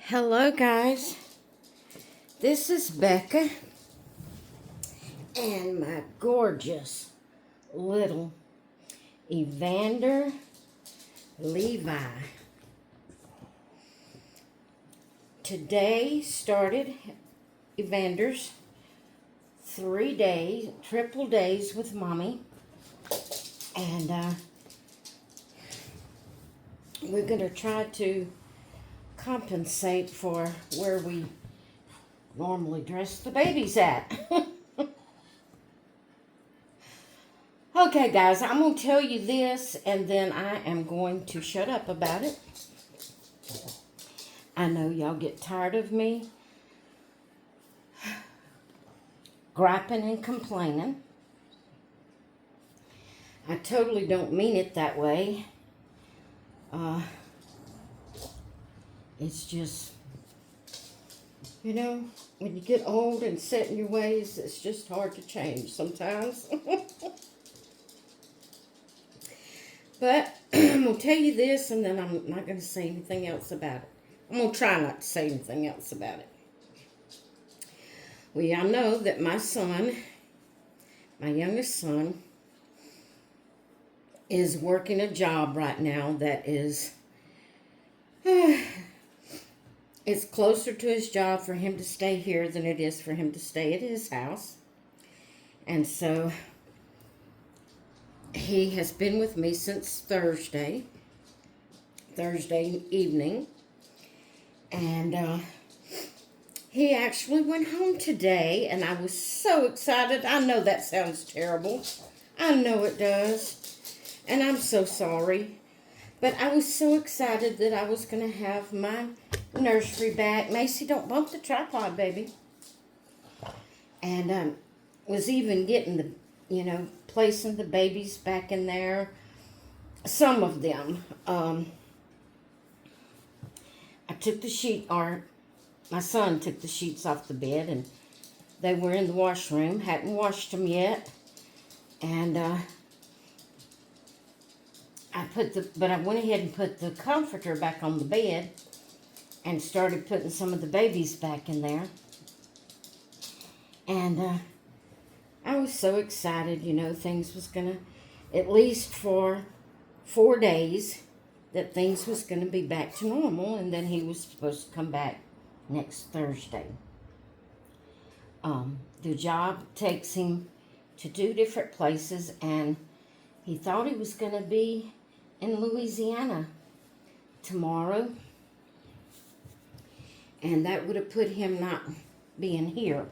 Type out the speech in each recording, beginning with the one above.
Hello, guys. This is Becca and my gorgeous little Evander Levi. Today started Evander's 3 days, triple days with Mommy. And we're going to try to compensate for where we normally dress the babies at. Okay, guys, I'm going to tell you this, and then I am going to shut up about it. I know y'all get tired of me griping and complaining. I totally don't mean it that way. It's just, when you get old and set in your ways, it's just hard to change sometimes. But I'm going to tell you this, and then I'm not going to say anything else about it. I'm going to try not to say anything else about it. Well, y'all know that my son, my youngest son, is working a job right now that is, it's closer to his job for him to stay here than it is for him to stay at his house. And so he has been with me since Thursday evening. And he actually went home today, and I was so excited. I know that sounds terrible. I know it does. And I'm so sorry. But I was so excited that I was going to have my nursery back. Macy, don't bump the tripod, baby. And was even getting the, placing the babies back in there. Some of them. I took the sheet, or my son took the sheets off the bed, and they were in the washroom. Hadn't washed them yet. And I went ahead and put the comforter back on the bed and started putting some of the babies back in there. And I was so excited, things was going to, at least for 4 days, that things was going to be back to normal, and then he was supposed to come back next Thursday. The job takes him to 2 different places, and he thought he was going to be in Louisiana tomorrow, and that would have put him not being here.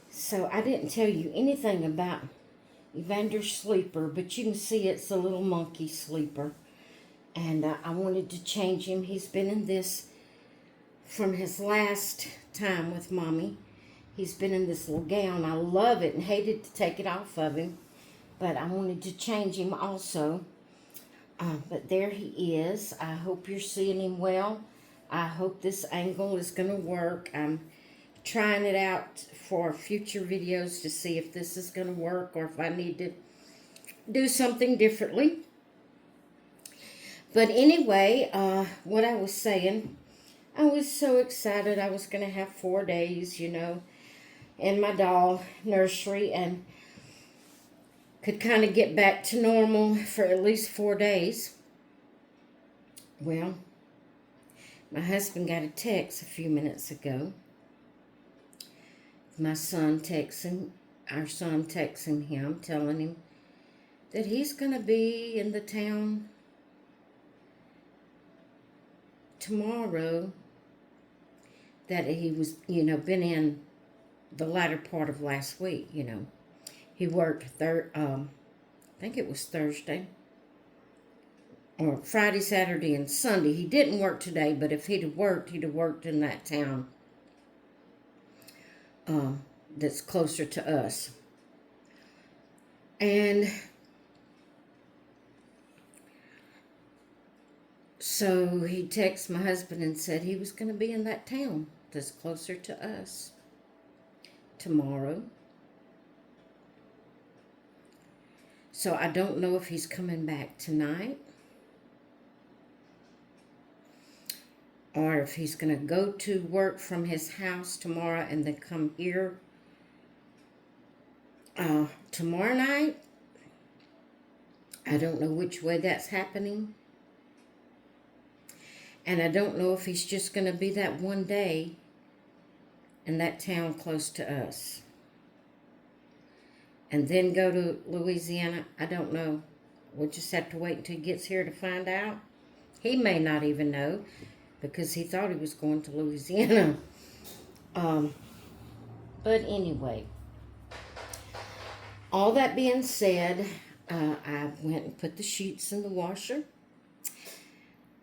So I didn't tell you anything about Evander's sleeper, but you can see it's a little monkey sleeper. And I wanted to change him. He's been in this from his last time with Mommy. He's been in this little gown. I love it and hated to take it off of him. But I wanted to change him also. But there he is. I hope you're seeing him well. I hope this angle is going to work. I'm trying it out for future videos to see if this is going to work or if I need to do something differently. But anyway, what I was saying, I was so excited. I was going to have 4 days, in my doll nursery, and could kind of get back to normal for at least 4 days. Well, my husband got a text a few minutes ago. Our son texting him, telling him that he's going to be in the town tomorrow, that he was, been in the latter part of last week, He worked, I think it was Thursday, or Friday, Saturday, and Sunday. He didn't work today, but if he'd have worked in that town that's closer to us. And so he texted my husband and said he was going to be in that town that's closer to us tomorrow. So I don't know if he's coming back tonight or if he's going to go to work from his house tomorrow and then come here tomorrow night. I don't know which way that's happening. And I don't know if he's just going to be that one day in that town close to us and then go to Louisiana. I don't know. We'll just have to wait until he gets here to find out. He may not even know because he thought he was going to Louisiana. But anyway, all that being said, I went and put the sheets in the washer.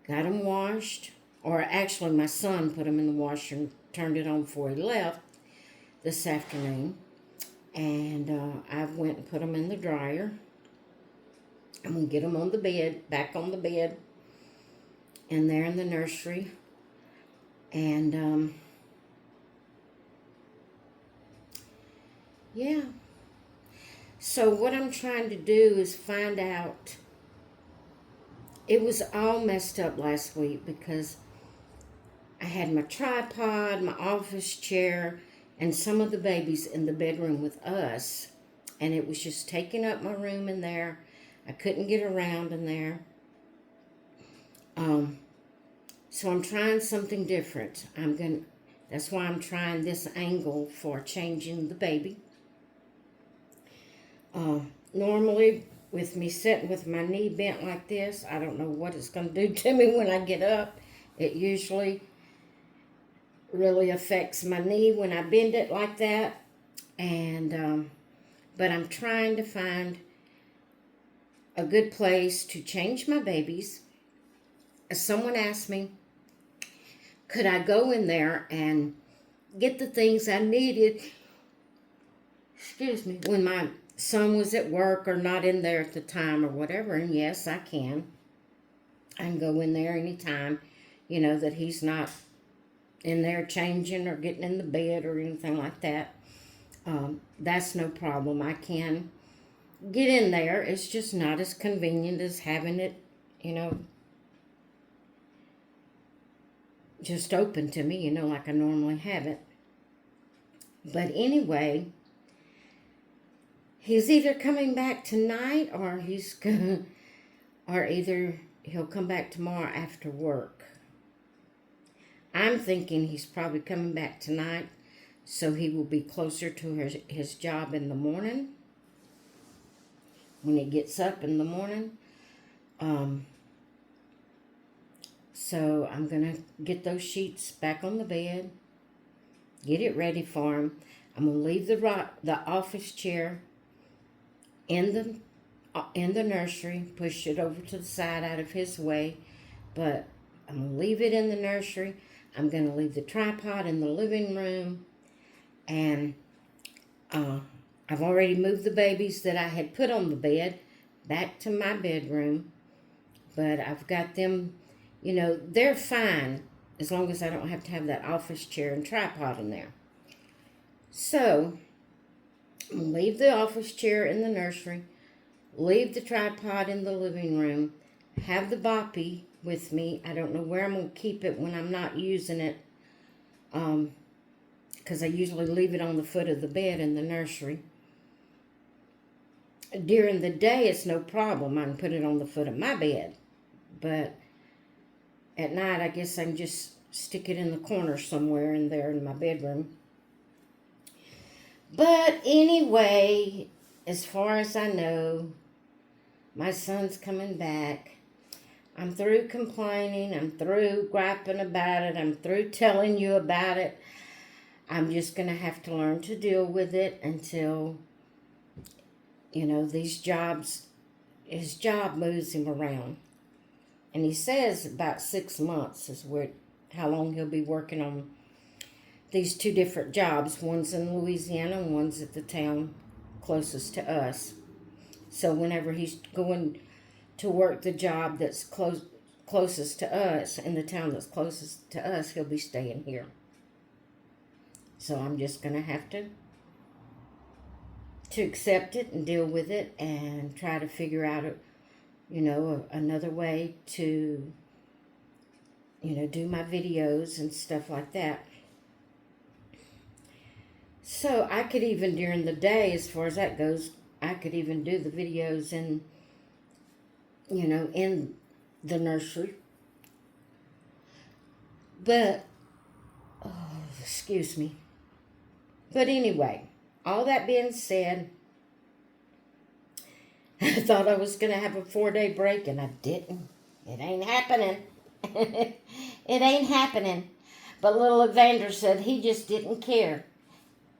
Got them washed. Or actually, my son put them in the washer and turned it on before he left this afternoon. And I went and put them in the dryer. I'm going to get them on the bed, back on the bed, in there in the nursery. And, yeah. So what I'm trying to do is find out. It was all messed up last week because I had my tripod, my office chair, and some of the babies in the bedroom with us. And it was just taking up my room in there. I couldn't get around in there. So I'm trying something different. That's why I'm trying this angle for changing the baby. Normally, with me sitting with my knee bent like this, I don't know what it's going to do to me when I get up. It usually really affects my knee when I bend it like that. And but I'm trying to find a good place to change my babies. Someone asked me, could I go in there and get the things I needed, when my son was at work or not in there at the time or whatever. And yes, I can. I can go in there anytime, that he's not in there changing or getting in the bed or anything like that. That's no problem. I can get in there. It's just not as convenient as having it, just open to me, like I normally have it. But anyway, he's either coming back tonight or either he'll come back tomorrow after work. I'm thinking he's probably coming back tonight so he will be closer to his job in the morning when he gets up in the morning. So I'm going to get those sheets back on the bed, get it ready for him. I'm going to leave the office chair in the nursery, push it over to the side out of his way, but I'm going to leave it in the nursery. I'm going to leave the tripod in the living room, and I've already moved the babies that I had put on the bed back to my bedroom, but I've got them, they're fine as long as I don't have to have that office chair and tripod in there. So I'm going to leave the office chair in the nursery, leave the tripod in the living room, have the boppy with me. I don't know where I'm going to keep it when I'm not using it, because I usually leave it on the foot of the bed in the nursery. During the day, it's no problem. I can put it on the foot of my bed. But at night, I guess I can just stick it in the corner somewhere in there in my bedroom. But anyway, as far as I know, my son's coming back. I'm through complaining. I'm through griping about it. I'm through telling you about it. I'm just going to have to learn to deal with it until, his job moves him around. And he says about 6 months is how long he'll be working on these two different jobs. One's in Louisiana and one's at the town closest to us. So whenever he's going to work the job that's closest to us, in the town that's closest to us, he'll be staying here. So I'm just going to have to accept it and deal with it and try to figure out, another way to, do my videos and stuff like that. So I could even, during the day, as far as that goes, I could even do the videos in the nursery. But, oh, excuse me. But anyway, all that being said, I thought I was going to have a 4-day break, and I didn't. It ain't happening. It ain't happening. But little Evander said he just didn't care.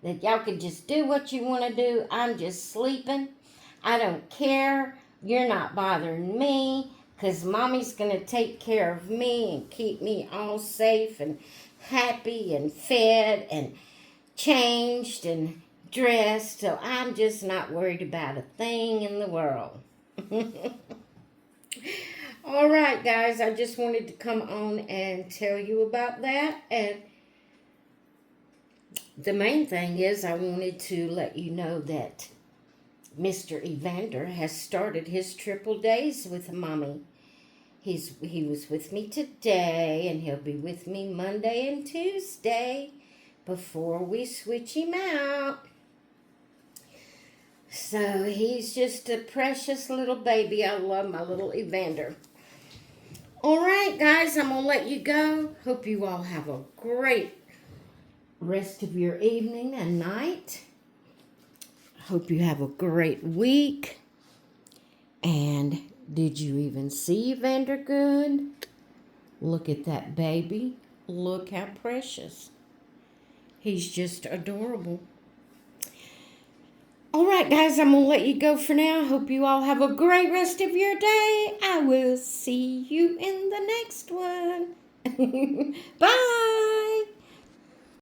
That y'all could just do what you want to do. I'm just sleeping. I don't care. You're not bothering me, because Mommy's going to take care of me and keep me all safe and happy and fed and changed and dressed. So I'm just not worried about a thing in the world. All right, guys. I just wanted to come on and tell you about that. And the main thing is I wanted to let you know that Mr. Evander has started his triple days with Mommy. He was with me today, and he'll be with me Monday and Tuesday before we switch him out. So he's just a precious little baby. I love my little Evander. All right, guys, I'm going to let you go. Hope you all have a great rest of your evening and night. Hope you have a great week. And did you even see Evander good? Look at that baby. Look how precious. He's just adorable. All right, guys, I'm going to let you go for now. Hope you all have a great rest of your day. I will see you in the next one. Bye.